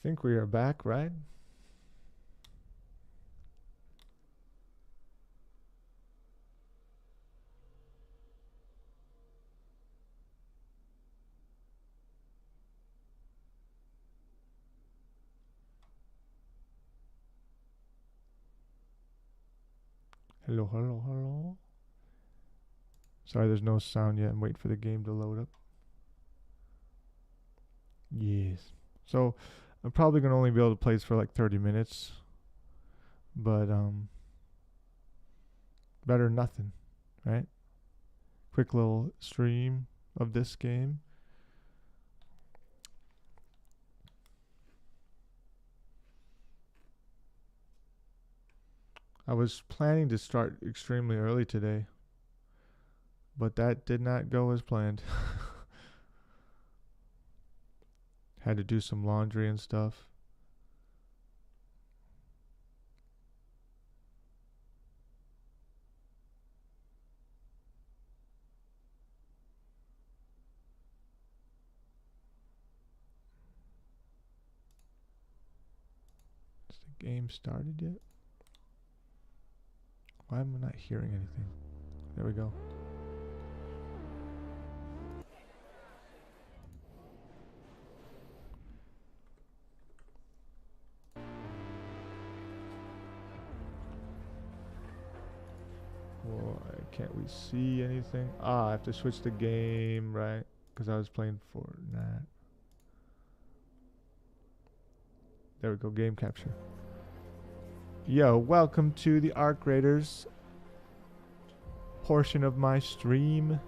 Think we are back, right? Hello, hello, hello. Sorry, there's no sound yet. I'm waiting for the game to load up. Yes. So, I'm probably gonna only be able to play this for like 30 minutes, but better than nothing, right? Quick little stream of this game. I was planning to start extremely early today, but that did not go as planned. Had to do some laundry and stuff. Has the game started yet? Why am I not hearing anything? There we go. Why can't we see anything? Ah, I have to switch the game, right? Because I was playing Fortnite. There we go, game capture. Yo, welcome to the Arc Raiders portion of my stream.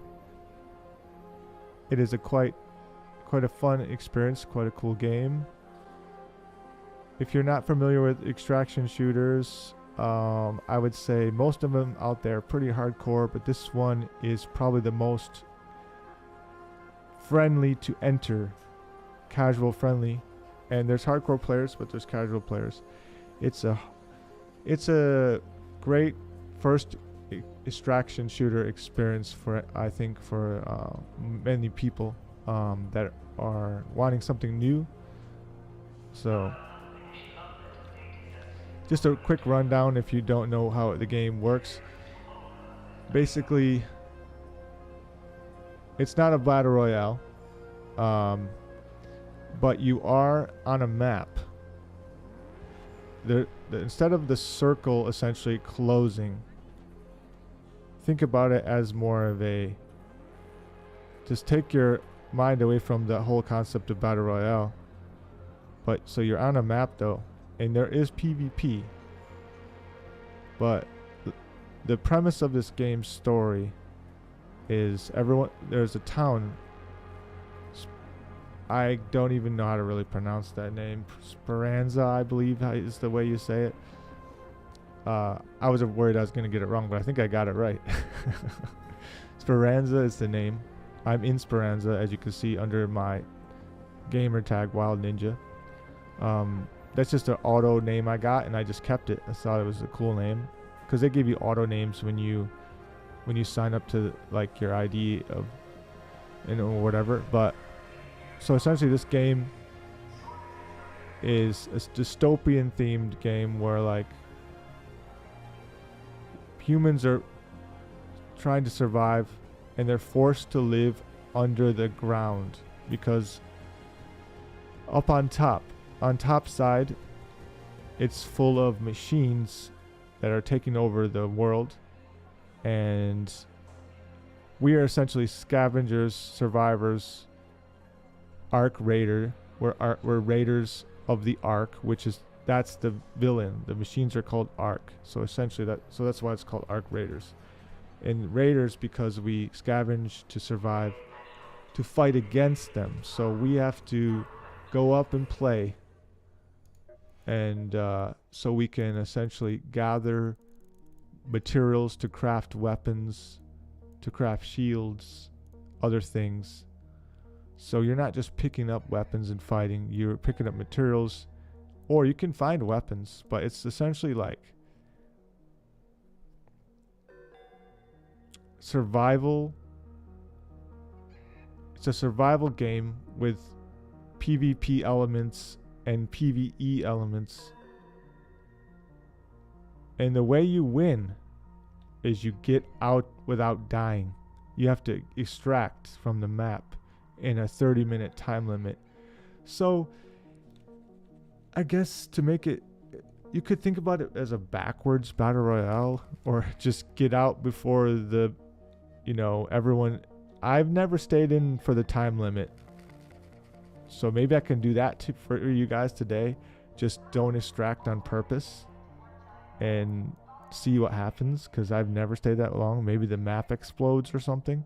It is a quite a fun experience, quite a cool game. If you're not familiar with extraction shooters, I would say most of them out there are pretty hardcore, but this one is probably the most friendly to enter, casual friendly. And there's hardcore players, but there's casual players. It's a great first extraction shooter experience for, I think, for many people that are wanting something new. So just a quick rundown if you don't know how the game works. Basically, it's not a battle royale, but you are on a map. Instead of the circle essentially closing, think about it as more of a, just take your mind away from the whole concept of battle royale. But so you're on a map though, and there is PvP, but the premise of this game's story is there's a town, I don't even know how to really pronounce that name, Speranza, I believe is the way you say it. I was worried I was going to get it wrong, but I think I got it right. Speranza is the name. I'm in Speranza, as you can see under my gamer tag, Wild Ninja. That's just an auto name I got, and I just kept it. I thought it was a cool name, because they give you auto names when you sign up to like your ID of, whatever. But so essentially, this game is a dystopian themed game where like humans are trying to survive, and they're forced to live under the ground because up on top side, it's full of machines that are taking over the world, and we are essentially scavengers, survivors, Arc Raider. We're raiders of the Ark, that's the villain. The machines are called Ark, so essentially that's why it's called Arc Raiders. And raiders because we scavenge to survive, to fight against them. So we have to go up and play, and so we can essentially gather materials to craft weapons, to craft shields, other things. So you're not just picking up weapons and fighting, you're picking up materials, or you can find weapons, but it's essentially like survival. It's a survival game with PvP elements and PvE elements. And the way you win is you get out without dying. You have to extract from the map in a 30-minute time limit. So I guess to make it, you could think about it as a backwards battle royale, or just get out before the, everyone. I've never stayed in for the time limit, so maybe I can do that for you guys today. Just don't extract on purpose and see what happens, because I've never stayed that long. Maybe the map explodes or something.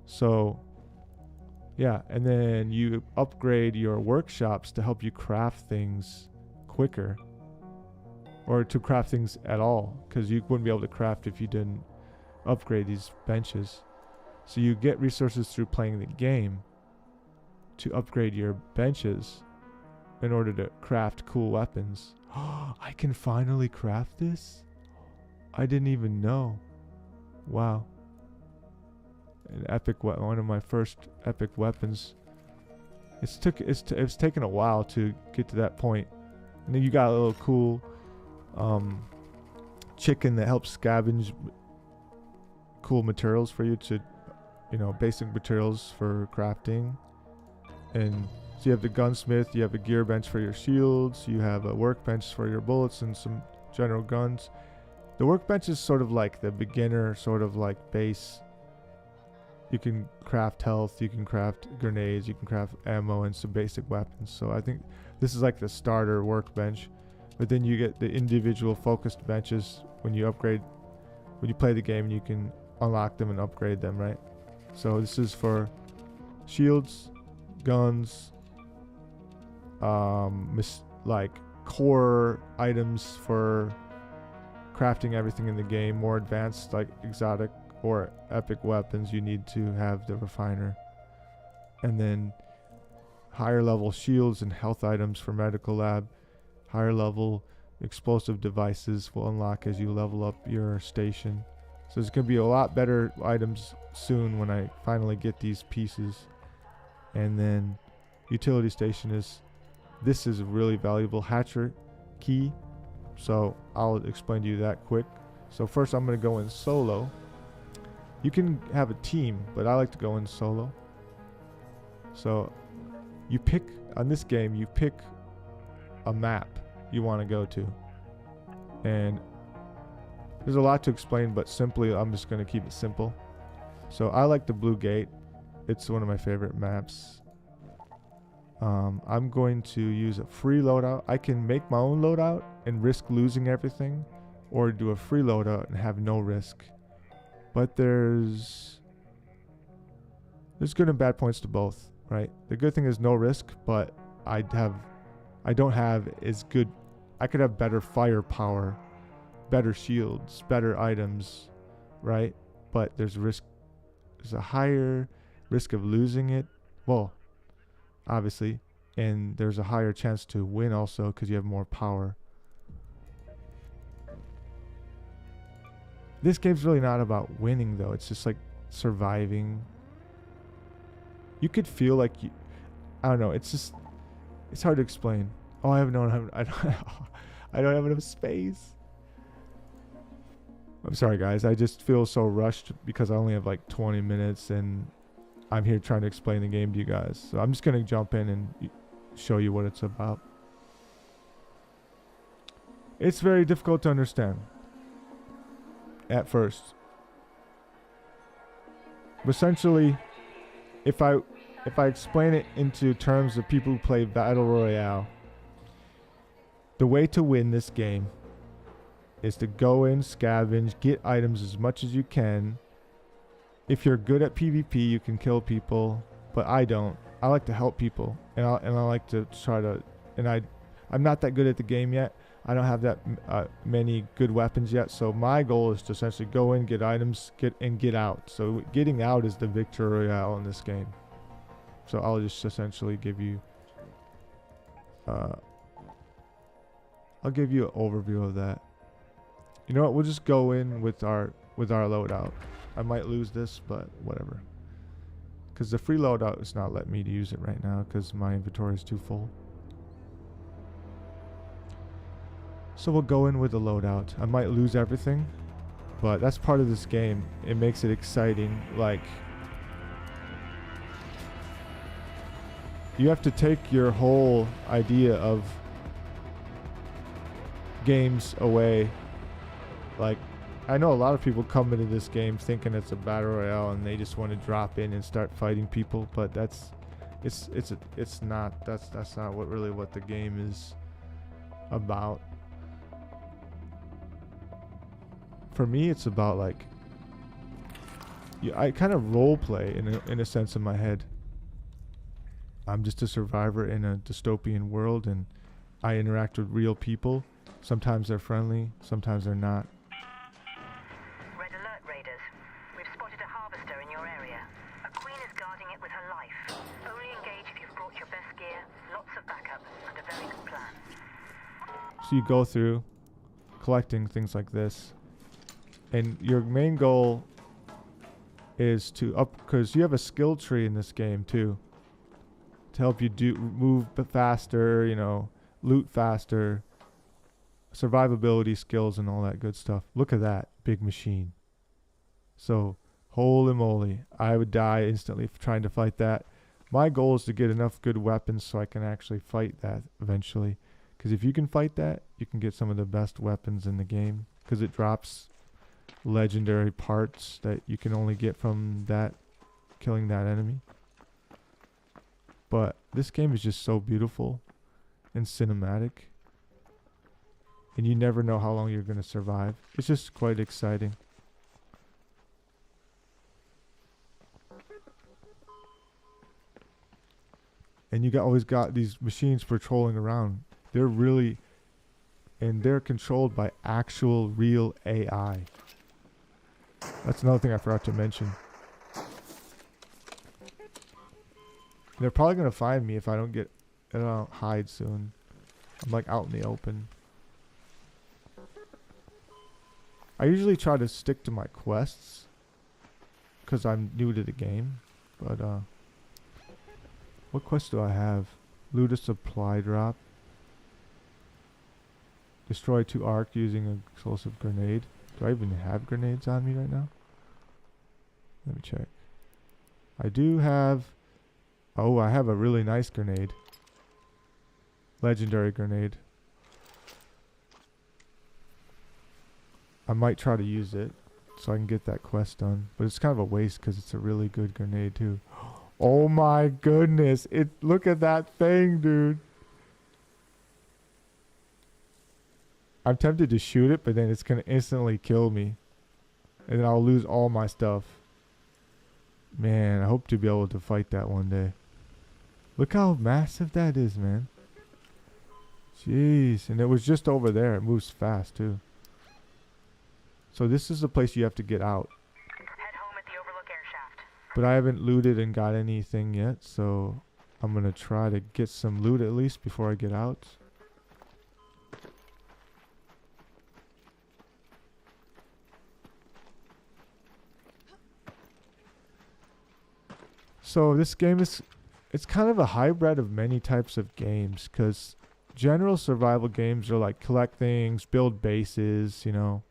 So yeah, and then you upgrade your workshops to help you craft things quicker, or to craft things at all, because you wouldn't be able to craft if you didn't upgrade these benches. So you get resources through playing the game to upgrade your benches in order to craft cool weapons. I can finally craft this? I didn't even know. Wow. An epic one of my first epic weapons. It's taken a while to get to that point. And then you got a little cool chicken that helps scavenge cool materials for you to, basic materials for crafting. And so you have the gunsmith, you have a gear bench for your shields, you have a workbench for your bullets and some general guns. The workbench is sort of like the beginner sort of like base. You can craft health, you can craft grenades, you can craft ammo and some basic weapons. So I think this is like the starter workbench. But then you get the individual focused benches when you upgrade, when you play the game, and you can unlock them and upgrade them, right? So this is for shields, guns, like core items for crafting everything in the game. More advanced, like exotic or epic weapons, you need to have the refiner. And then higher level shields and health items for medical lab. Higher level explosive devices will unlock as you level up your station. So there's going to be a lot better items soon when I finally get these pieces. And then utility station this is a really valuable hatcher key. So I'll explain to you that quick. So first I'm going to go in solo. You can have a team, but I like to go in solo. So you pick, on this game, you pick a map you want to go to. And there's a lot to explain, but simply I'm just going to keep it simple. So I like the Blue Gate. It's one of my favorite maps. I'm going to use a free loadout. I can make my own loadout and risk losing everything, or do a free loadout and have no risk. But there's good and bad points to both, right? The good thing is no risk, but I don't have as good. I could have better firepower, better shields, better items, right? But there's risk. There's a higher risk of losing it. Well, obviously, and there's a higher chance to win also because you have more power. This game's really not about winning though. It's just like surviving. You could feel like I don't know. It's hard to explain. Oh, I don't have enough space. I'm sorry guys. I just feel so rushed because I only have like 20 minutes and I'm here trying to explain the game to you guys. So I'm just going to jump in and show you what it's about. It's very difficult to understand at first. But essentially, if I explain it into terms of people who play Battle Royale, the way to win this game is to go in, scavenge, get items as much as you can. If you're good at PvP, you can kill people, but I don't. I like to help people, and I like to try to. And I'm not that good at the game yet. I don't have that many good weapons yet. So my goal is to essentially go in, get items, get out. So getting out is the victory royale in this game. So I'll just essentially give you. I'll give you an overview of that. You know what? We'll just go in with our loadout. I might lose this, but whatever. because the free loadout is not letting me to use it right now because my inventory is too full. So we'll go in with the loadout. I might lose everything, but that's part of this game. It makes it exciting. Like, you have to take your whole idea of games away. Like, I know a lot of people come into this game thinking it's a battle royale and they just want to drop in and start fighting people, but it's not. That's not what the game is about. For me, it's about like, I kind of role play in a sense in my head. I'm just a survivor in a dystopian world, and I interact with real people. Sometimes they're friendly, sometimes they're not. Red alert, raiders. We've spotted a harvester in your area. A queen is guarding it with her life. Only engage if you've brought your best gear, lots of backup, and a very good plan. So you go through collecting things like this, and your main goal is to because you have a skill tree in this game too, to help you move faster, you know, loot faster, survivability skills and all that good stuff. Look at that big machine. So holy moly, I would die instantly trying to fight that. My goal is to get enough good weapons so I can actually fight that eventually, because if you can fight that, you can get some of the best weapons in the game, because it drops legendary parts that you can only get from that, killing that enemy. But this game is just so beautiful and cinematic, and you never know how long you're going to survive. It's just quite exciting. And you always got these machines patrolling around. They're controlled by actual real AI. That's another thing I forgot to mention. They're probably going to find me if I don't hide soon. I'm like out in the open. I usually try to stick to my quests because I'm new to the game. But what quest do I have? Loot a supply drop. Destroy 2 arc using an explosive grenade. Do I even have grenades on me right now? Let me check. I do have... Oh, I have a really nice grenade. Legendary grenade. I might try to use it so I can get that quest done. But it's kind of a waste because it's a really good grenade too. Oh my goodness. Look at that thing, dude. I'm tempted to shoot it, but then it's going to instantly kill me. And then I'll lose all my stuff. Man, I hope to be able to fight that one day. Look how massive that is, man. Jeez. And it was just over there. It moves fast, too. So this is the place you have to get out. Head home at the Overlook air shaft. But I haven't looted and got anything yet, so I'm going to try to get some loot at least before I get out. So this game it's kind of a hybrid of many types of games, because general survival games are like collect things, build bases, you know,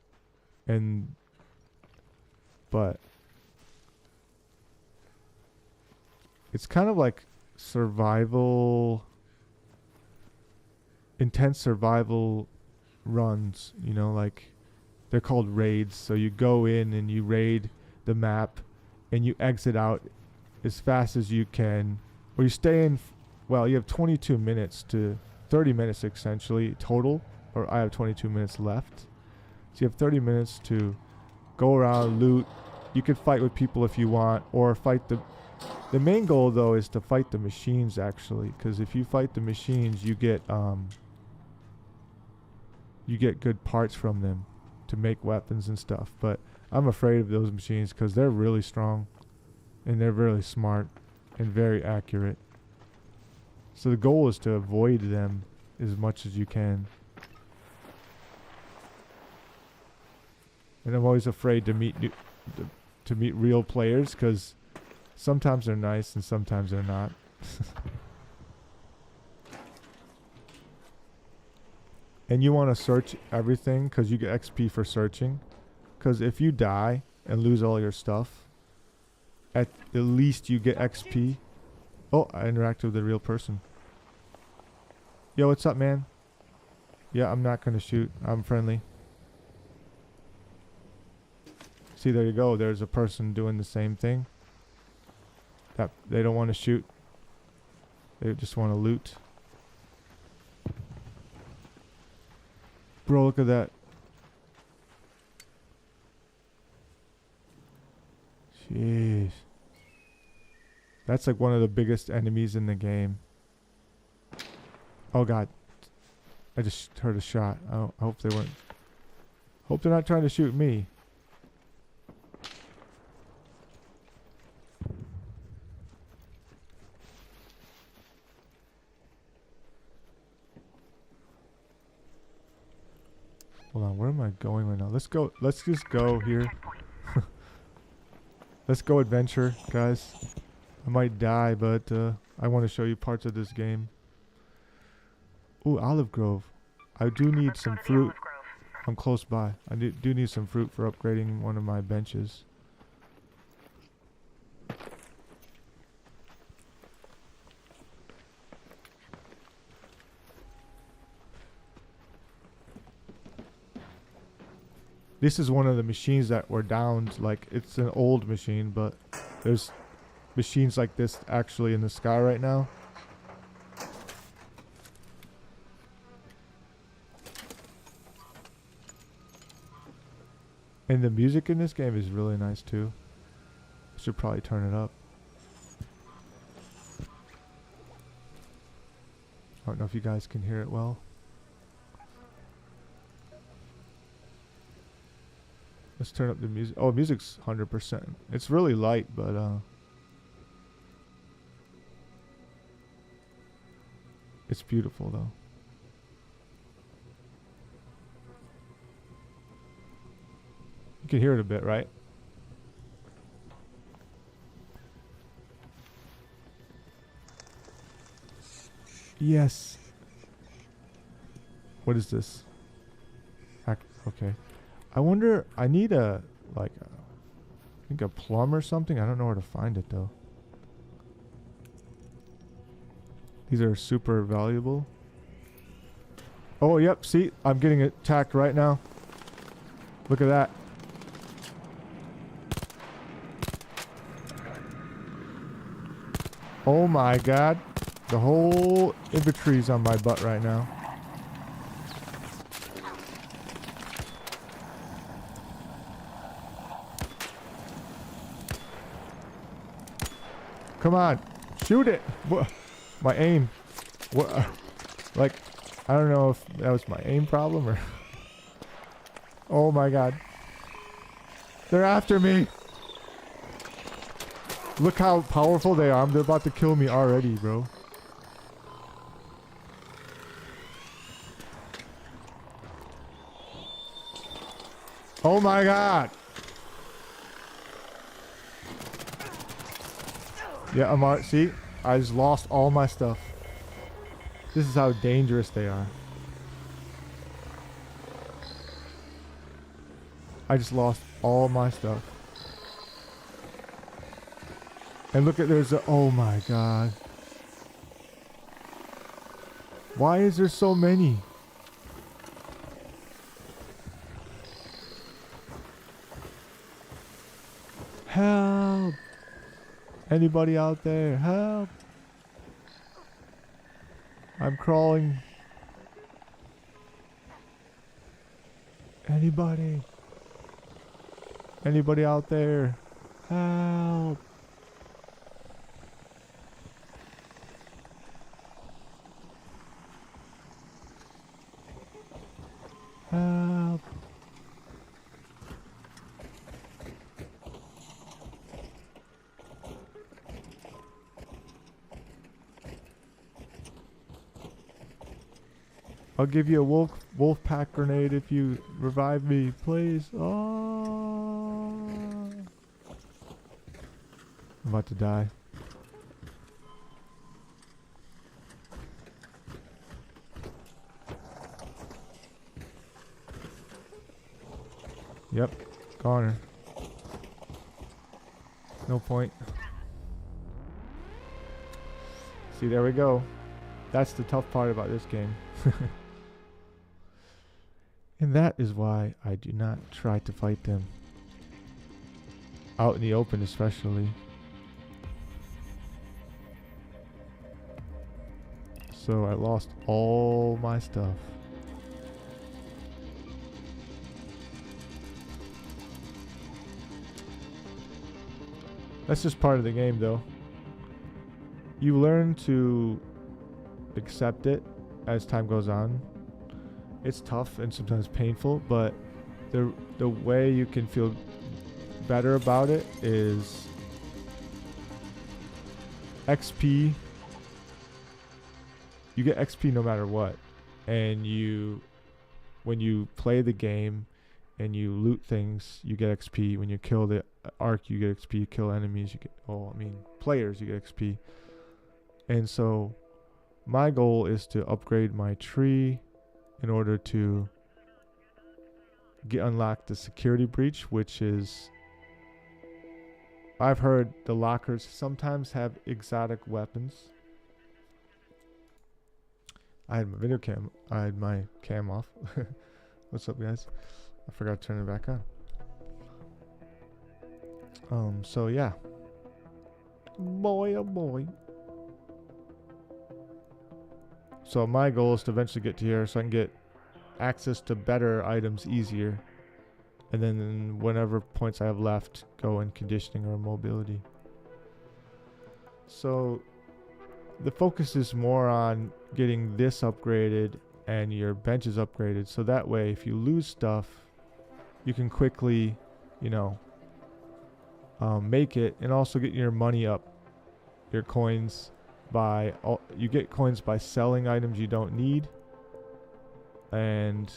but it's kind of like intense survival runs, you know, like they're called raids. So you go in and you raid the map and you exit out as fast as you can, or you stay in. Well, you have 22 minutes to 30 minutes essentially total, or I have 22 minutes left. So you have 30 minutes to go around, loot. You could fight with people if you want, or fight the main goal though is to fight the machines actually, because if you fight the machines, you get good parts from them to make weapons and stuff. But I'm afraid of those machines because they're really strong. And they're really smart and very accurate. So the goal is to avoid them as much as you can. And I'm always afraid to meet real players, because Sometimes they're nice and sometimes they're not. And you want to search everything because you get XP for searching. Because if you die and lose all your stuff, at least you get XP. Oh, I interacted with a real person. Yo, what's up, man? Yeah, I'm not going to shoot. I'm friendly. See, there you go. There's a person doing the same thing. That they don't want to shoot. They just want to loot. Bro, look at that. Jeez. That's like one of the biggest enemies in the game. Oh god. I just heard a shot. I hope they weren't. Hope they're not trying to shoot me. Hold on, where am I going right now? Let's go. Let's just go here. Let's go adventure, guys. I might die, but I want to show you parts of this game. Ooh, Olive Grove. I do need some fruit. I'm close by. I do need some fruit for upgrading one of my benches. This is one of the machines that were downed. Like, it's an old machine, but there's machines like this actually in the sky right now. And the music in this game is really nice too. I should probably turn it up. I don't know if you guys can hear it well. Let's turn up the music. Oh, music's 100%. It's really light, but it's beautiful though. You can hear it a bit, right? Yes. What is this? Okay. I wonder, I need a, like, I think a plum or something. I don't know where to find it though. These are super valuable. Oh, yep, see, I'm getting attacked right now. Look at that. Oh my god. The whole infantry's on my butt right now. Come on, shoot it! What? My aim. What? Like, I don't know if that was my aim problem or. Oh my god! They're after me. Look how powerful they are. They're about to kill me already, bro. Oh my god! Yeah, I'm alright. See? I just lost all my stuff. This is how dangerous they are. I just lost all my stuff. And look at, there's a, oh my god. Why is there so many? Help! Anybody out there? Help! I'm crawling. Anybody? Anybody out there? Help! Help! I'll give you a wolf pack grenade if you revive me, please. Oh I'm about to die. Yep, goner. No point. See, there we go. That's the tough part about this game. And that is why I do not try to fight them. Out in the open especially. So I lost all my stuff. That's just part of the game though. You learn to accept it as time goes on. It's tough and sometimes painful, but the way you can feel better about it is XP. You get XP no matter what, and when you play the game and you loot things, you get XP. When you kill the arc, you get XP. You kill enemies, you get players, you get XP. And so my goal is to upgrade my tree in order to unlock the security breach, which is, I've heard the lockers sometimes have exotic weapons. I had my cam off. What's up, guys? I forgot to turn it back on. So yeah. Boy, oh boy. So my goal is to eventually get to here so I can get access to better items easier. And then whenever points I have left, go in conditioning or mobility. So the focus is more on getting this upgraded and your benches upgraded. So that way, if you lose stuff, you can quickly, make it, and also get your money up, your coins you get coins by selling items you don't need. And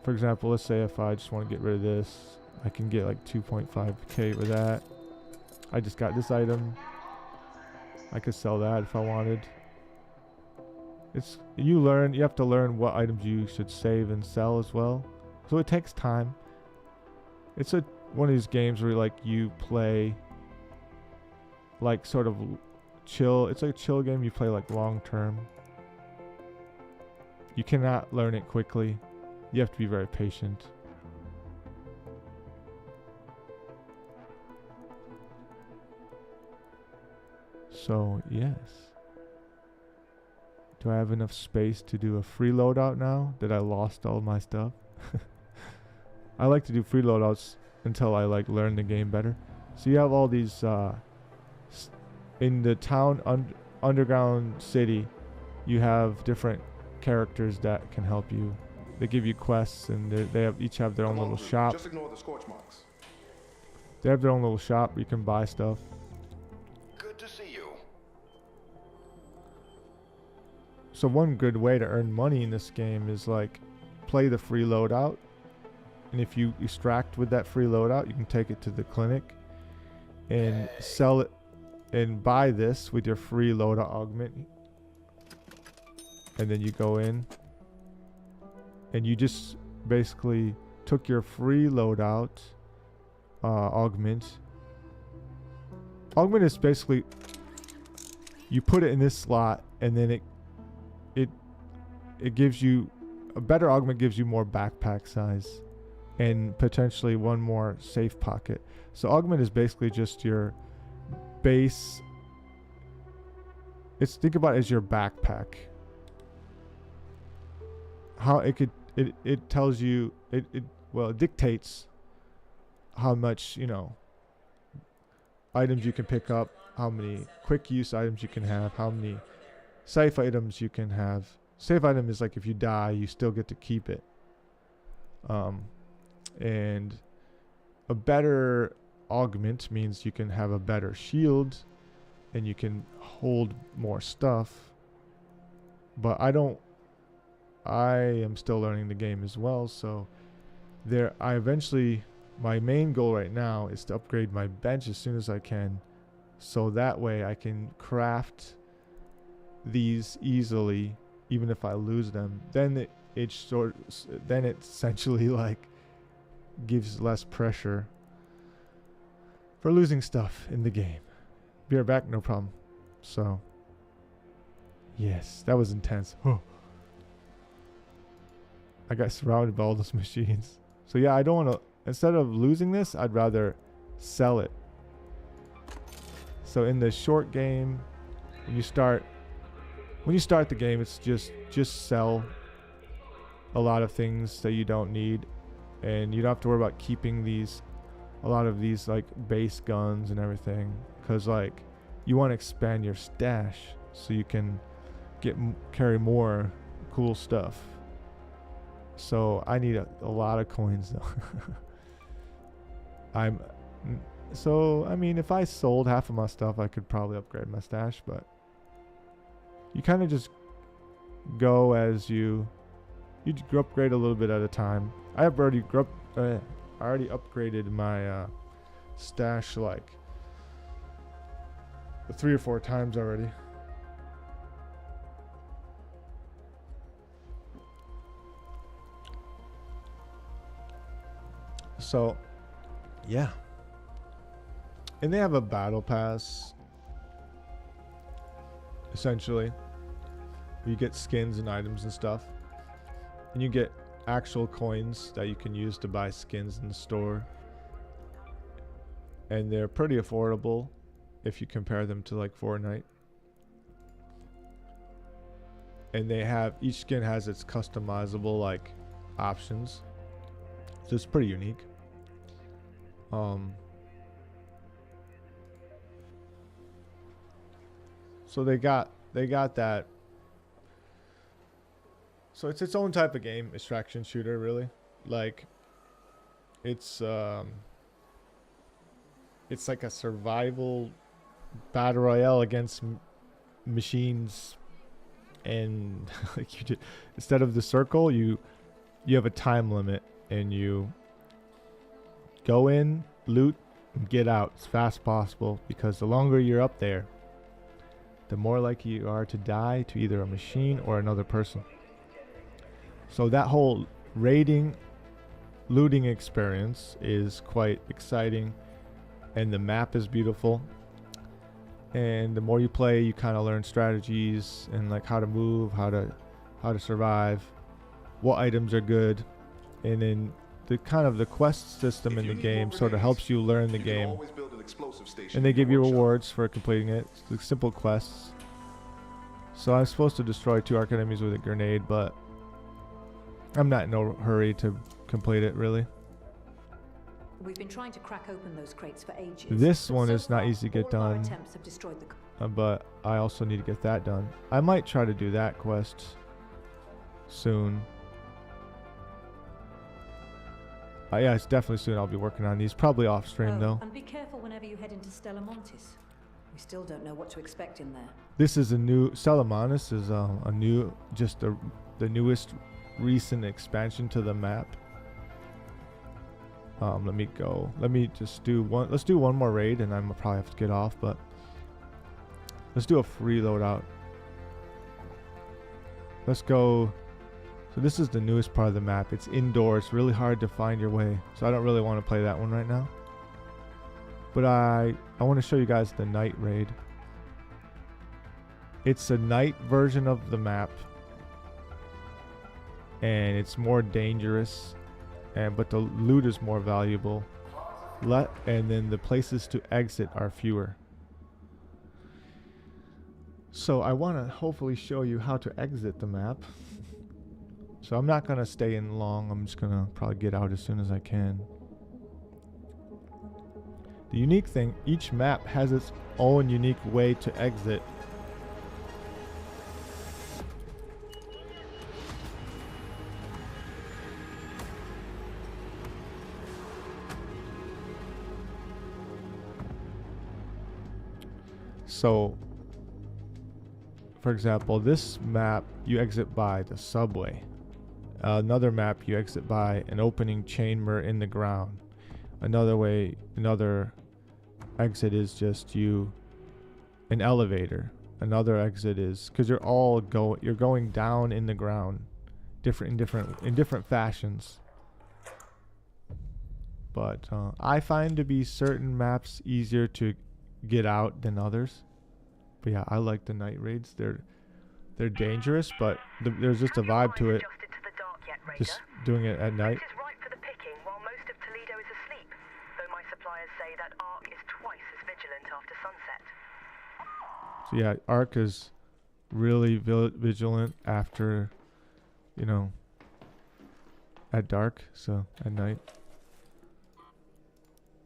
for example, let's say if I just want to get rid of this, I can get like 2.5k with that. I just got this item. I could sell that if I wanted. You have to learn what items you should save and sell as well. So it takes time. It's one of these games where you play sort of chill. It's like a chill game. You play long term. You cannot learn it quickly. You have to be very patient. So yes. Do I have enough space to do a free loadout now that I lost all my stuff? I like to do free loadouts until I learn the game better. So you have all these in the town underground city, you have different characters that can help you. They give you quests, and they each have their own little shop. Just ignore the scorch marks. They have their own little shop where you can buy stuff. Good to see you. So one good way to earn money in this game is play the free loadout, and if you extract with that free loadout, you can take it to the clinic and sell it and buy this with your free loadout augment. And then you go in and you just basically took your free loadout augment. Augment is basically you put it in this slot, and then it gives you a better augment, gives you more backpack size and potentially one more safe pocket. So augment is basically just your base. Think about it as your backpack. How it tells you it dictates how much items you can pick up, how many quick use items you can have, how many safe items you can have. Safe item is if you die, you still get to keep it. And a better augment means you can have a better shield and you can hold more stuff. But I am still learning the game as well, so I eventually my main goal right now is to upgrade my bench as soon as I can, so that way I can craft these easily, even if I lose them. Then it essentially like gives less pressure for losing stuff in the game. Be right back, no problem. So yes, that was intense. I got surrounded by all those machines. So yeah, I don't want to, instead of losing this, I'd rather sell it. So in the short game, when you start the game, it's just sell a lot of things that you don't need, and you don't have to worry about keeping a lot of these like base guns and everything, because like you want to expand your stash so you can carry more cool stuff. So I need a lot of coins though. I mean, if I sold half of my stuff, I could probably upgrade my stash, but you kind of just go as you upgrade a little bit at a time. I have already upgraded my stash like 3 or 4 times already. So yeah, and they have a battle pass essentially. You get skins and items and stuff, and you get actual coins that you can use to buy skins in the store, and they're pretty affordable if you compare them to like Fortnite. And they have, each skin has its customizable like options, so it's pretty unique. So they got that. So it's its own type of game, extraction shooter, really. Like, it's like a survival battle royale against machines, and like instead of the circle, you have a time limit, and you go in, loot, and get out as fast as possible, because the longer you're up there, the more likely you are to die to either a machine or another person. So that whole raiding, looting experience is quite exciting, and the map is beautiful. And the more you play, you kind of learn strategies and like how to move, how to survive, what items are good, and then the quest system in the game sort of helps you learn the game. And they give you rewards for completing it. It's like simple quests. So I'm supposed to destroy 2 arc enemies with a grenade, but I'm not in no hurry to complete it, really. We've been trying to crack open those crates for ages. This one is not easy to get done, attempts have destroyed the but I also need to get that done. I might try to do that quest soon. Yeah, it's definitely soon. I'll be working on these, probably off stream though. And be careful whenever you head into Stella Montis. We still don't know what to expect in there. This is a new Stella Montis is a new, just the newest recent expansion to the map. Let me just do one. Let's do one more raid, and I'm probably have to get off, but let's do a free loadout. Let's go. So this is the newest part of the map. It's indoor. It's really hard to find your way, so I don't really want to play that one right now. But I want to show you guys the night raid. It's a night version of the map, and it's more dangerous, but the loot is more valuable. And then the places to exit are fewer. So I want to hopefully show you how to exit the map. So I'm not going to stay in long. I'm just going to probably get out as soon as I can. The unique thing, each map has its own unique way to exit. So, for example, this map, you exit by the subway. Another map, you exit by an opening chamber in the ground. Another exit is just an elevator. Another exit is because you're going down in the ground, in different fashions. But I find to be certain maps easier to get out than others. But yeah, I like the night raids. They're dangerous, but there's just a vibe to it. Just doing it at night. This is ripe for the picking while most of Toledo is asleep, though my suppliers say that Ark is twice as vigilant after sunset. So yeah, Ark is really vigilant after, at dark, so at night.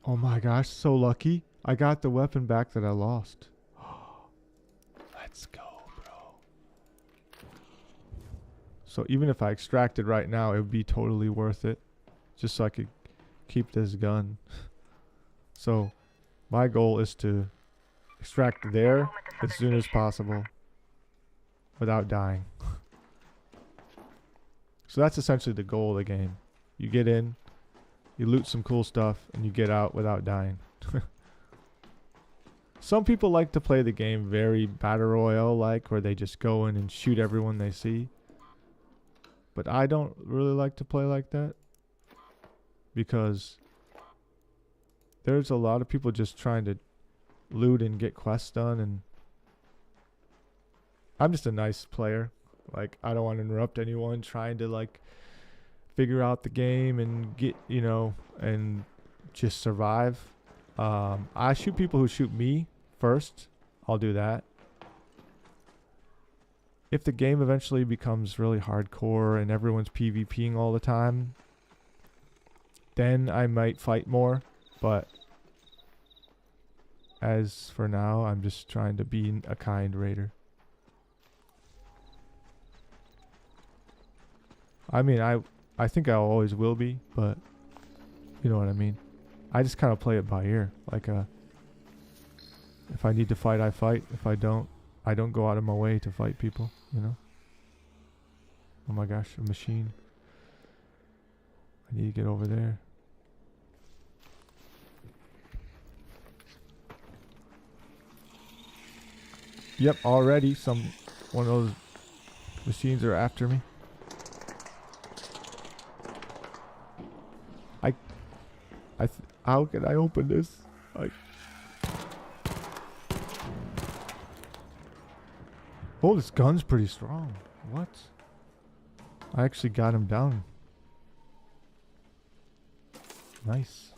Oh my gosh, so lucky. I got the weapon back that I lost. Let's go, bro. So even if I extracted right now, it would be totally worth it. Just so I could keep this gun. So my goal is to extract there as soon as possible without dying. So that's essentially the goal of the game. You get in, you loot some cool stuff, and you get out without dying. Some people like to play the game very Battle Royale-like, where they just go in and shoot everyone they see. But I don't really like to play like that, because there's a lot of people just trying to loot and get quests done, and I'm just a nice player. Like, I don't want to interrupt anyone trying to figure out the game and get, and just survive. I shoot people who shoot me first. I'll do that. If the game eventually becomes really hardcore and everyone's PvPing all the time, then I might fight more. But as for now, I'm just trying to be a kind raider. I mean, I think I always will be, but you know what I mean. I just kind of play it by ear. If I need to fight, I fight. If I don't go out of my way to fight people, Oh my gosh, a machine. I need to get over there. Yep, already one of those machines are after me. How can I open this? Oh, this gun's pretty strong. What? I actually got him down. Nice.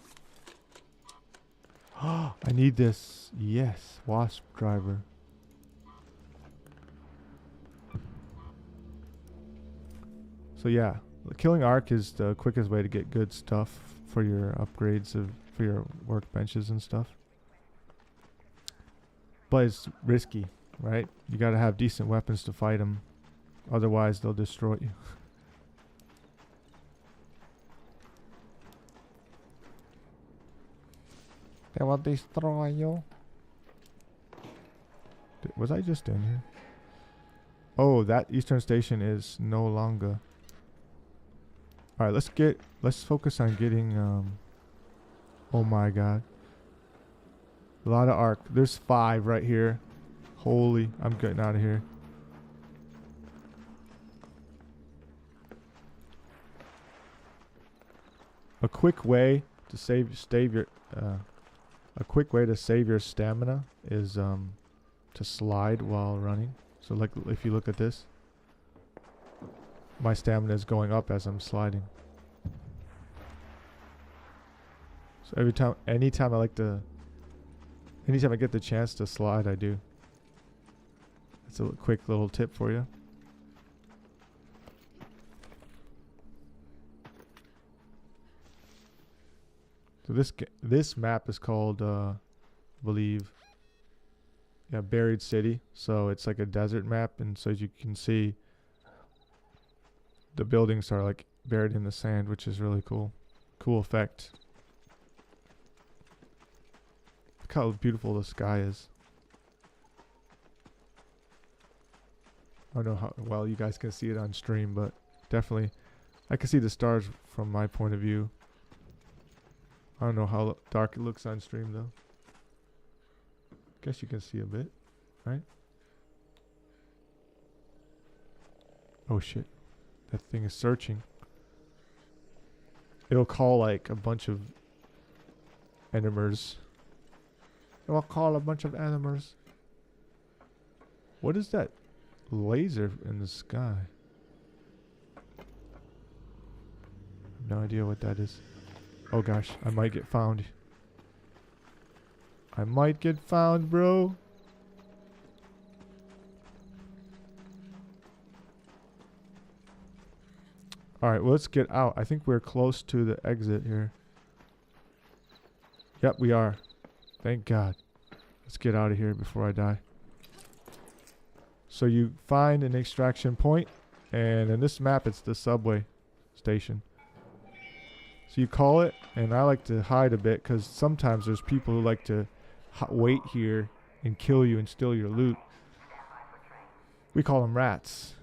I need this. Yes, wasp driver. So yeah, killing Ark is the quickest way to get good stuff for your upgrades for your workbenches and stuff. But it's risky, right? You gotta have decent weapons to fight them. Otherwise, they'll destroy you. They will destroy you. Was I just in here? Oh, that Eastern Station is no longer. Alright, let's focus on getting, oh my god. A lot of Ark. There's 5 right here. Holy, I'm getting out of here. A quick way to save your stamina is to slide while running. So if you look at this, my stamina is going up as I'm sliding. So anytime I get the chance to slide, I do. That's a quick little tip for you. So this map is called, I believe, Buried City. So it's like a desert map, and so as you can see, the buildings are buried in the sand, which is really cool. Cool effect. Look how beautiful the sky is. I don't know how well you guys can see it on stream, but definitely I can see the stars from my point of view. I don't know how dark it looks on stream though. Guess you can see a bit, right? Oh shit. That thing is searching. It'll call like a bunch of enemers. It'll call a bunch of enemers. What is that laser in the sky? No idea what that is. Oh gosh, I might get found. I might get found, bro. Alright, well, let's get out. I think we're close to the exit here. Yep, we are. Thank God. Let's get out of here before I die. So you find an extraction point, and in this map it's the subway station. So you call it, and I like to hide a bit because sometimes there's people who like to wait here and kill you and steal your loot. We call them rats.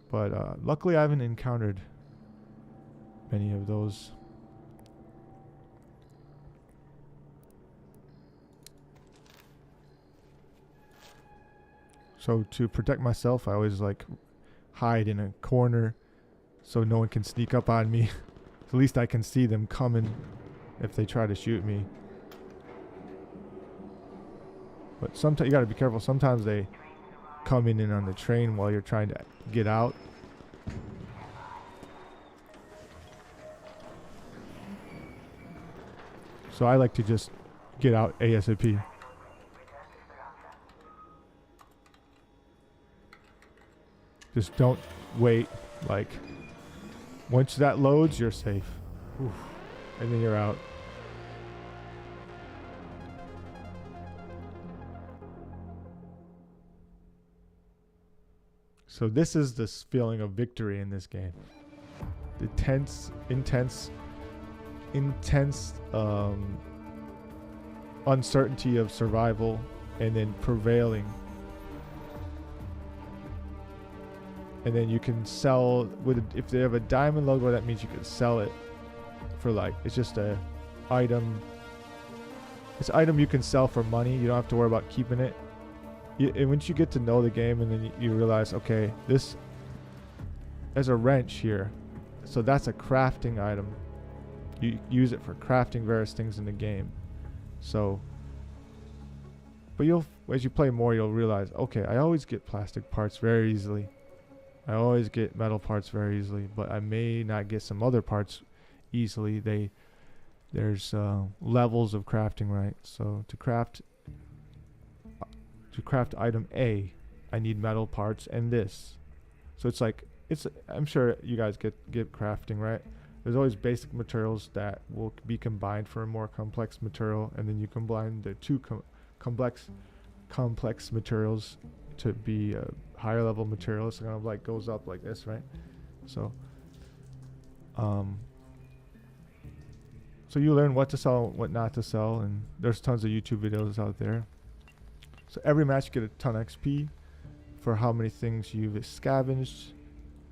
But luckily I haven't encountered many of those. So to protect myself, I always like hide in a corner so no one can sneak up on me. At least I can see them coming if they try to shoot me. But sometimes you gotta be careful. Sometimes they come in on the train while you're trying to get out. So I like to just get out ASAP. Just don't wait. Like, once that loads, you're safe. Oof. And then you're out. So this is this feeling of victory in this game. The intense uncertainty of survival and then prevailing. And then you can sell with if they have a diamond logo, that means you can sell it for like, it's just a item. It's an item you can sell for money. You don't have to worry about keeping it. And once you get to know the game, and then you realize, okay, there's a wrench here, so that's a crafting item. You use it for crafting various things in the game. So, but as you play more, you'll realize, okay, I always get plastic parts very easily. I always get metal parts very easily, but I may not get some other parts easily. There's levels of crafting, right? So to craft item A, I need metal parts and this. So it's like, I'm sure you guys get crafting, right? There's always basic materials that will be combined for a more complex material, and then you combine the two complex materials to be a higher level material. So kind of like goes up like this, right? So so you learn what to sell, what not to sell, and there's tons of YouTube videos out there. So every match you get a ton of XP for how many things you've scavenged,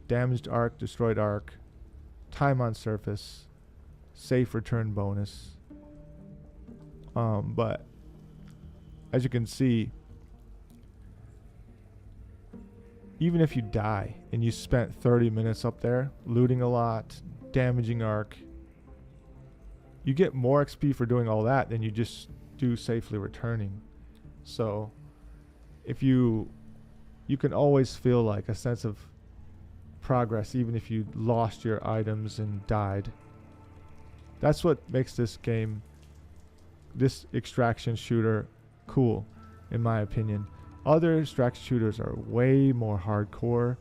damaged arc, destroyed arc, time on surface, safe return bonus. But as you can see, even if you die and you spent 30 minutes up there looting a lot, damaging arc, you get more XP for doing all that than you just do safely returning. So if you can always feel like a sense of progress even if you lost your items and died. That's what makes this game, this extraction shooter, cool, in my opinion. Other extraction shooters are way more hardcore,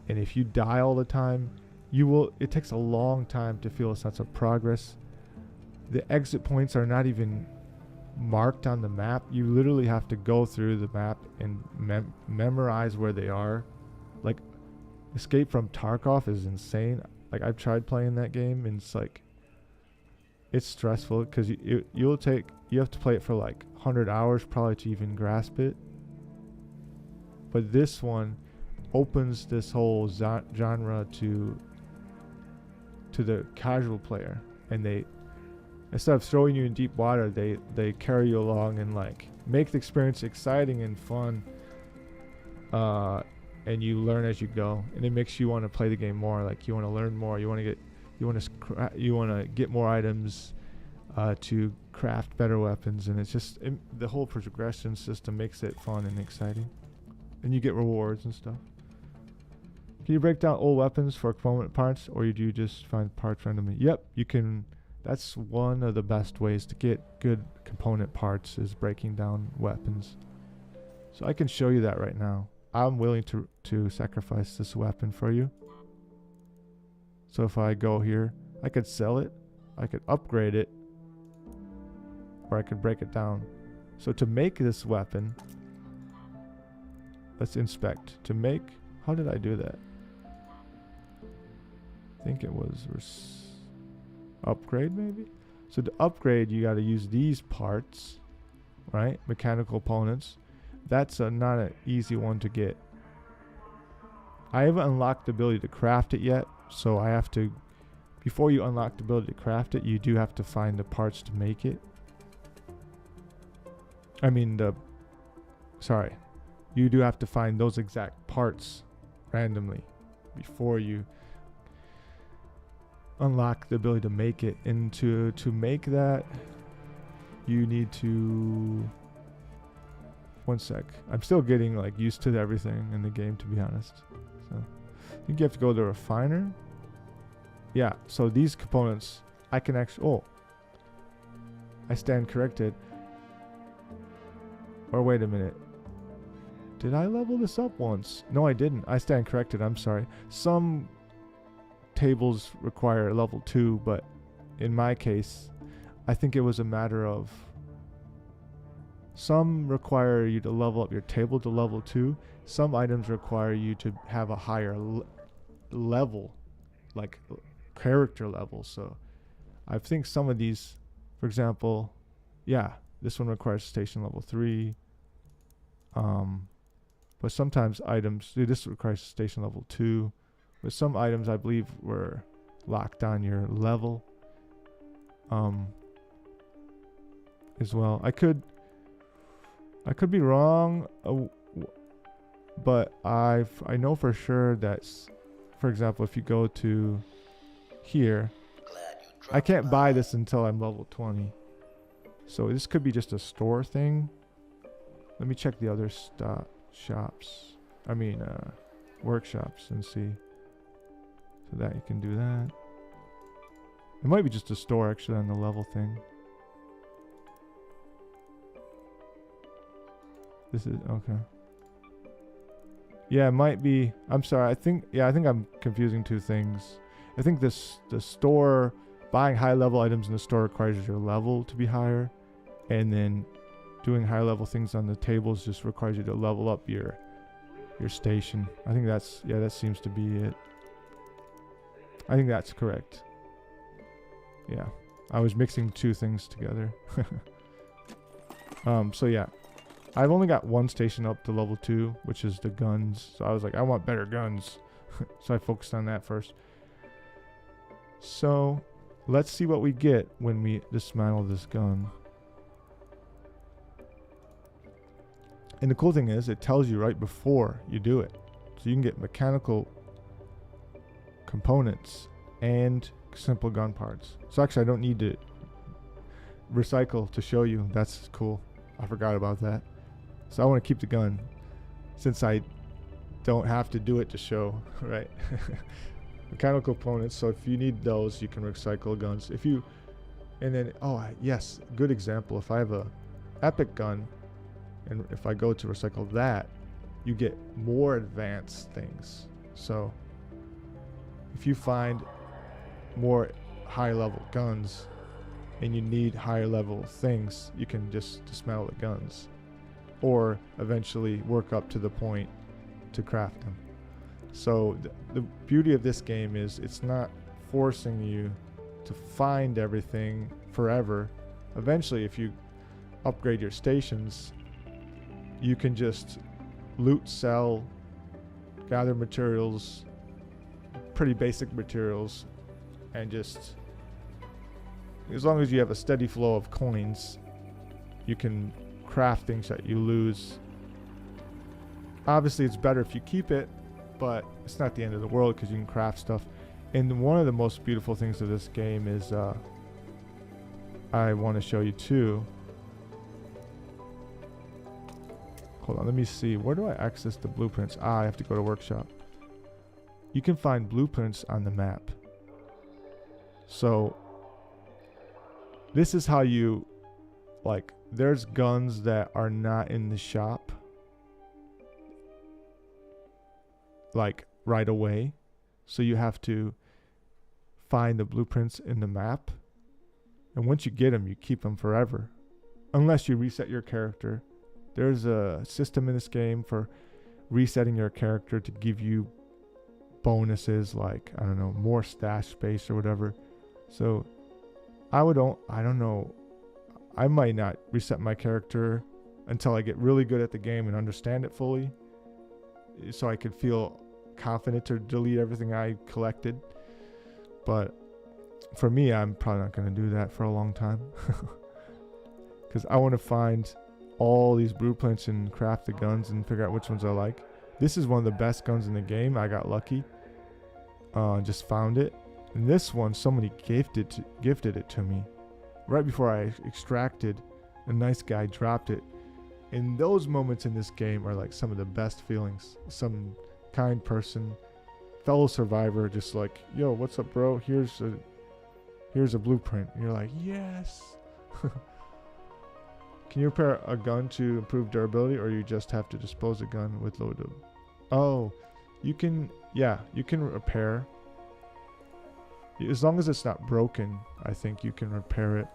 and if you die all the time, it takes a long time to feel a sense of progress. The exit points are not even marked on the map. You literally have to go through the map and memorize where they are. Like, Escape from Tarkov is insane. Like, I've tried playing that game, and it's stressful because you have to play it for like 100 hours probably to even grasp it. But this one opens this whole genre to the casual player, and instead of throwing you in deep water, they carry you along and like make the experience exciting and fun. And you learn as you go, and it makes you want to play the game more. Like you want to learn more. You want to get more items to craft better weapons, and it's just the whole progression system makes it fun and exciting. And you get rewards and stuff. Can you break down old weapons for component parts, or do you just find parts randomly? Yep, you can. That's one of the best ways to get good component parts, is breaking down weapons. So I can show you that right now. I'm willing to sacrifice this weapon for you. So if I go here, I could sell it, I could upgrade it, or I could break it down. So to make this weapon, let's inspect. To make, how did I do that? I think it was upgrade maybe? So to upgrade, you got to use these parts, right? Mechanical components. That's not an easy one to get. I haven't unlocked the ability to craft it yet, so I have to, before you unlock the ability to craft it, you do have to find the parts to make it. You do have to find those exact parts randomly before you unlock the ability to make it. And to make that, you need to... One sec. I'm still getting like used to everything in the game, to be honest. So I think you have to go to refiner. Yeah, so these components I can actually... Oh, I stand corrected. Or wait a minute. Did I level this up once? No, I didn't. I stand corrected. I'm sorry. Some tables require level 2, but in my case, I think it was a matter of... Some require you to level up your table to level 2. Some items require you to have a higher level, like character level. So I think some of these, for example, yeah, this one requires station level 3. But sometimes items, this requires station level 2. But some items I believe were locked on your level as well. I could be wrong, but I know for sure that, for example, if you go to here, I can't buy this until I'm level 20. So this could be just a store thing. Let me check the other workshops and see. So that you can do that. It might be just a store actually on the level thing. This is okay. Yeah, it might be. I'm sorry. I think I'm confusing two things. I think the store, buying high level items in the store requires your level to be higher, and then doing high level things on the tables just requires you to level up your station. I think that seems to be it. I think that's correct. Yeah, I was mixing two things together. So yeah. I've only got one station up to level 2, which is the guns. So I was like, I want better guns. So I focused on that first. So let's see what we get when we dismantle this gun. And the cool thing is, it tells you right before you do it. So you can get mechanical components and simple gun parts. So actually I don't need to recycle to show you. That's cool. I forgot about that. So I want to keep the gun since I don't have to do it to show, right? Mechanical components. So if you need those, you can recycle guns. Yes, good example. If I have a epic gun and if I go to recycle that, you get more advanced things. So if you find more high level guns and you need higher level things, you can just dismantle the guns. Or eventually work up to the point to craft them. So the beauty of this game is it's not forcing you to find everything forever. Eventually, if you upgrade your stations, you can just loot, sell, gather materials, pretty basic materials, and just as long as you have a steady flow of coins, you can craft things that you lose. Obviously, it's better if you keep it, but it's not the end of the world because you can craft stuff. And one of the most beautiful things of this game is, I want to show you too. Hold on, let me see. Where do I access the blueprints? I have to go to workshop. You can find blueprints on the map. So this is how you, like, there's guns that are not in the shop, like, right away. So you have to find the blueprints in the map. And once you get them, you keep them forever. Unless you reset your character. There's a system in this game for resetting your character to give you bonuses like, I don't know, more stash space or whatever. So I don't know. I might not reset my character until I get really good at the game and understand it fully, so I could feel confident to delete everything I collected. But for me, I'm probably not going to do that for a long time. Because I want to find all these blueprints and craft the guns and figure out which ones I like. This is one of the best guns in the game. I got lucky. Just found it. And this one, somebody gifted it to me. Right before I extracted, a nice guy dropped it. And those moments in this game are like some of the best feelings. Some kind person, fellow survivor, just like, yo, what's up, bro? Here's a blueprint. And you're like, yes. Can you repair a gun to improve durability, or you just have to dispose a gun with loaded? Oh, you can, yeah, you can repair. As long as it's not broken, I think you can repair it.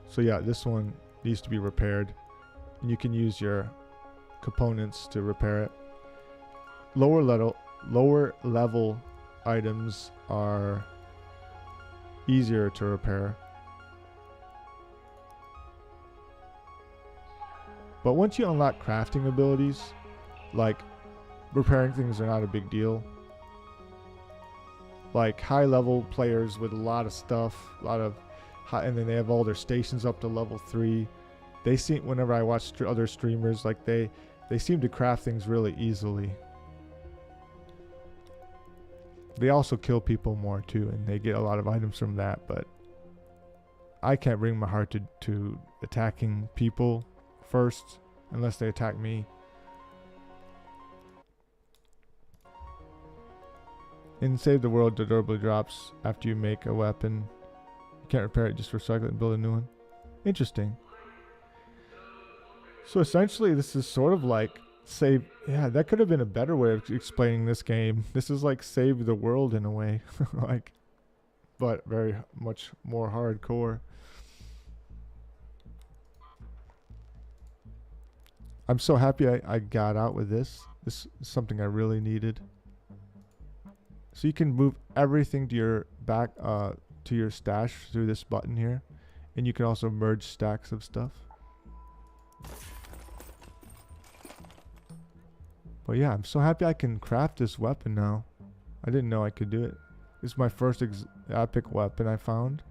So yeah, this one needs to be repaired. And you can use your components to repair it. Lower level items are easier to repair. But once you unlock crafting abilities, like repairing things are not a big deal. Like high level players with a lot of stuff, and then they have all their stations up to level 3. They seem, whenever I watch other streamers, like they seem to craft things really easily. They also kill people more too, and they get a lot of items from that. But I can't bring my heart to attacking people first unless they attack me. In Save the World, the durability drops after you make a weapon. You can't repair it, just recycle it and build a new one. Interesting. So essentially this is sort of like save. Yeah, that could have been a better way of explaining this game. This is like Save the World in a way. Like, but very much more hardcore. I'm so happy I got out with this. This is something I really needed. So you can move everything to your back, to your stash through this button here. And you can also merge stacks of stuff. But yeah, I'm so happy I can craft this weapon now. I didn't know I could do it. This is my first epic weapon I found.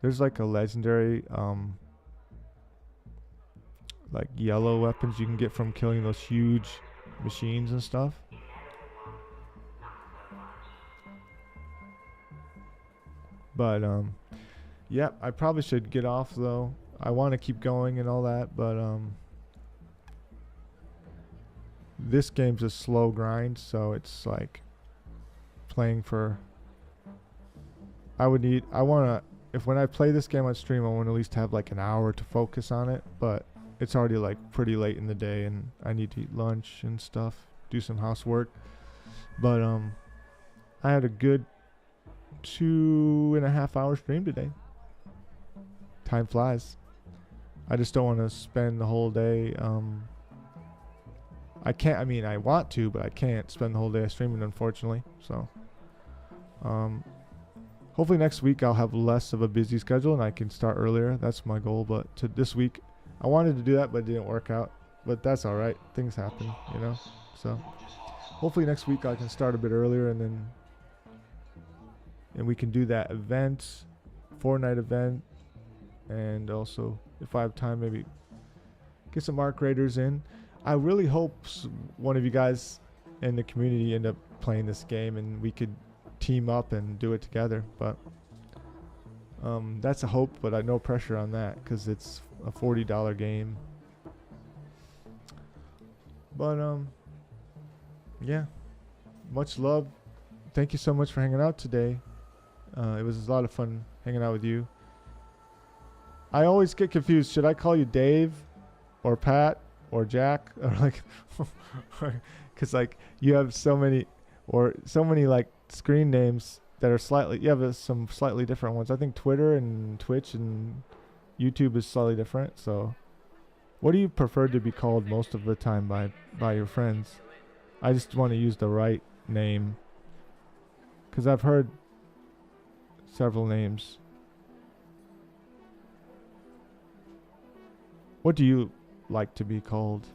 There's like a legendary, like yellow weapons you can get from killing those huge machines and stuff. But yeah, I probably should get off though. I want to keep going and all that, but this game's a slow grind, so it's like playing for, when I play this game on stream, I want to at least have like an hour to focus on it, but it's already like pretty late in the day and I need to eat lunch and stuff, do some housework. But I had a good 2.5 hour stream today. Time flies. I just don't want to spend the whole day, I can't, I mean, I want to, but I can't spend the whole day streaming, unfortunately. So, hopefully next week I'll have less of a busy schedule and I can start earlier. That's my goal. But to this week, I wanted to do that, but it didn't work out. But that's all right. Things happen, you know. So, hopefully next week I can start a bit earlier and then, and we can do that event, Fortnite event, and also if I have time, maybe get some Arc Raiders in. I really hope one of you guys in the community end up playing this game and we could team up and do it together. But that's a hope, but no pressure on that because it's a $40 game. But yeah, much love. Thank you so much for hanging out today. It was a lot of fun hanging out with you. I always get confused. Should I call you Dave or Pat or Jack? Or like, because like you have so many like screen names that are slightly, you have some slightly different ones. I think Twitter and Twitch and YouTube is slightly different. So what do you prefer to be called most of the time by your friends? I just want to use the right name because I've heard several names. What do you like to be called?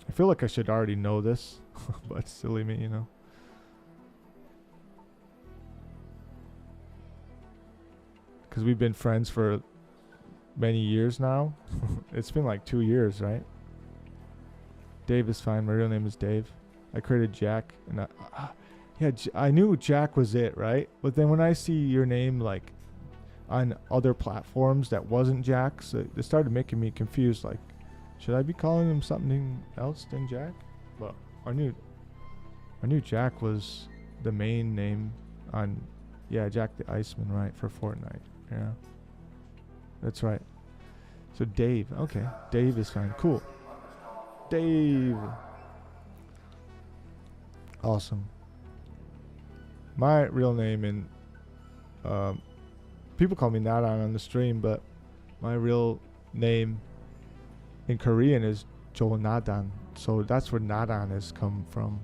I feel like I should already know this, but silly me, you know. Because we've been friends for many years now. It's been like 2 years, right? Dave is fine. My real name is Dave. I created Jack, and I knew Jack was it, right? But then when I see your name like on other platforms that wasn't Jack, so it started making me confused. Like, should I be calling him something else than Jack? But I knew Jack was the main name on, Jack the Iceman, right, for Fortnite. Yeah, that's right. So Dave, okay, Dave is fine. Cool. Dave. Awesome. My real name in people call me Nadan on the stream, but my real name in Korean is Jonadan. So that's where Nadan has come from.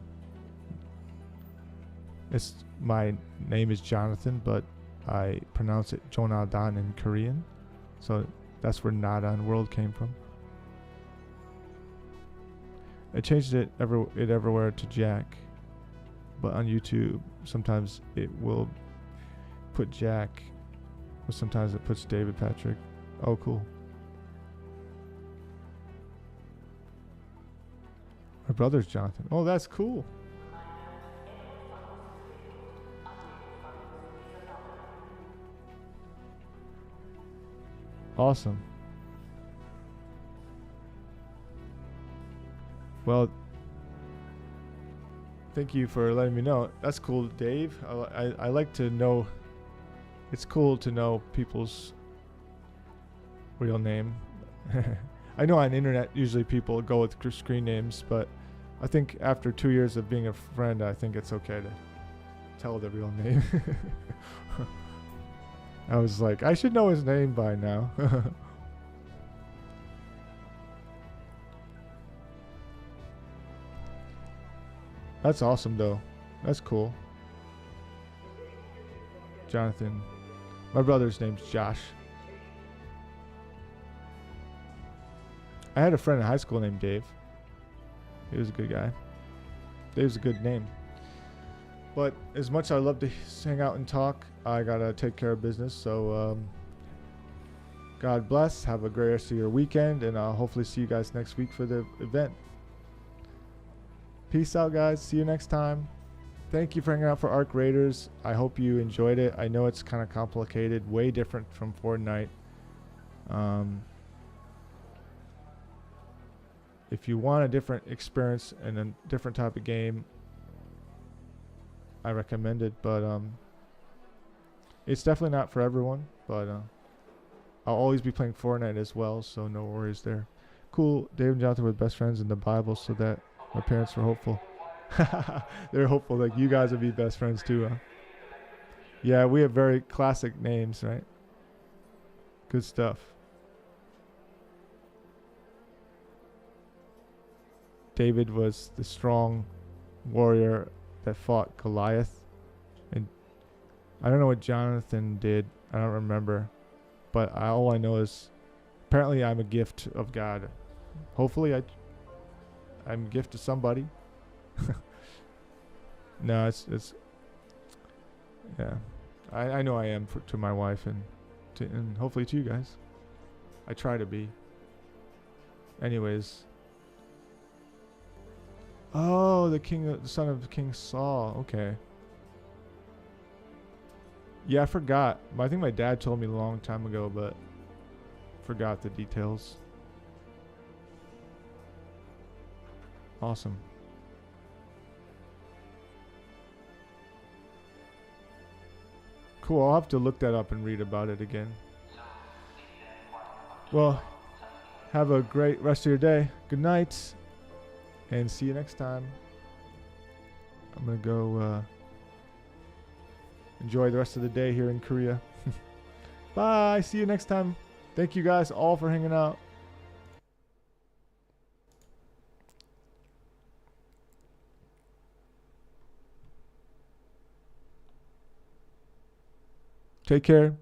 My name is Jonathan, but I pronounce it Jonadan in Korean. So that's where Nadan World came from. I changed it everywhere to Jack, but on YouTube sometimes it will put Jack, but sometimes it puts David Patrick. Oh, cool. My brother's Jonathan. Oh, that's cool. Awesome. Well, thank you for letting me know. That's cool, Dave. I like to know. It's cool to know people's real name. I know on the internet usually people go with screen names, but I think after 2 years of being a friend, I think it's okay to tell the real name. I was like, I should know his name by now. That's awesome though. That's cool. Jonathan. My brother's name's Josh. I had a friend in high school named Dave. He was a good guy. Dave's a good name. But as much as I love to hang out and talk, I gotta take care of business. So God bless. Have a great rest of your weekend, and I'll hopefully see you guys next week for the event. Peace out, guys. See you next time. Thank you for hanging out for Arc Raiders. I hope you enjoyed it. I know it's kind of complicated, way different from Fortnite. If you want a different experience and a different type of game, I recommend it, but it's definitely not for everyone. But I'll always be playing Fortnite as well, so no worries there. Cool. Dave and Jonathan were best friends in the Bible, so that my parents were hopeful. They're hopeful like you guys will be best friends too, huh? Yeah, we have very classic names, right? Good stuff. David was the strong warrior that fought Goliath. And I don't know what Jonathan did. I don't remember. But all I know is apparently I'm a gift of God. Hopefully I'm a gift to somebody. No, it's yeah. I know I am to my wife and hopefully to you guys. I try to be. Anyways. Oh, the son of King Saul. Okay. Yeah, I forgot. I think my dad told me a long time ago, but forgot the details. Awesome. Cool, I'll have to look that up and read about it again. Well, have a great rest of your day. Good night. And see you next time. I'm going to go enjoy the rest of the day here in Korea. Bye. See you next time. Thank you guys all for hanging out. Take care.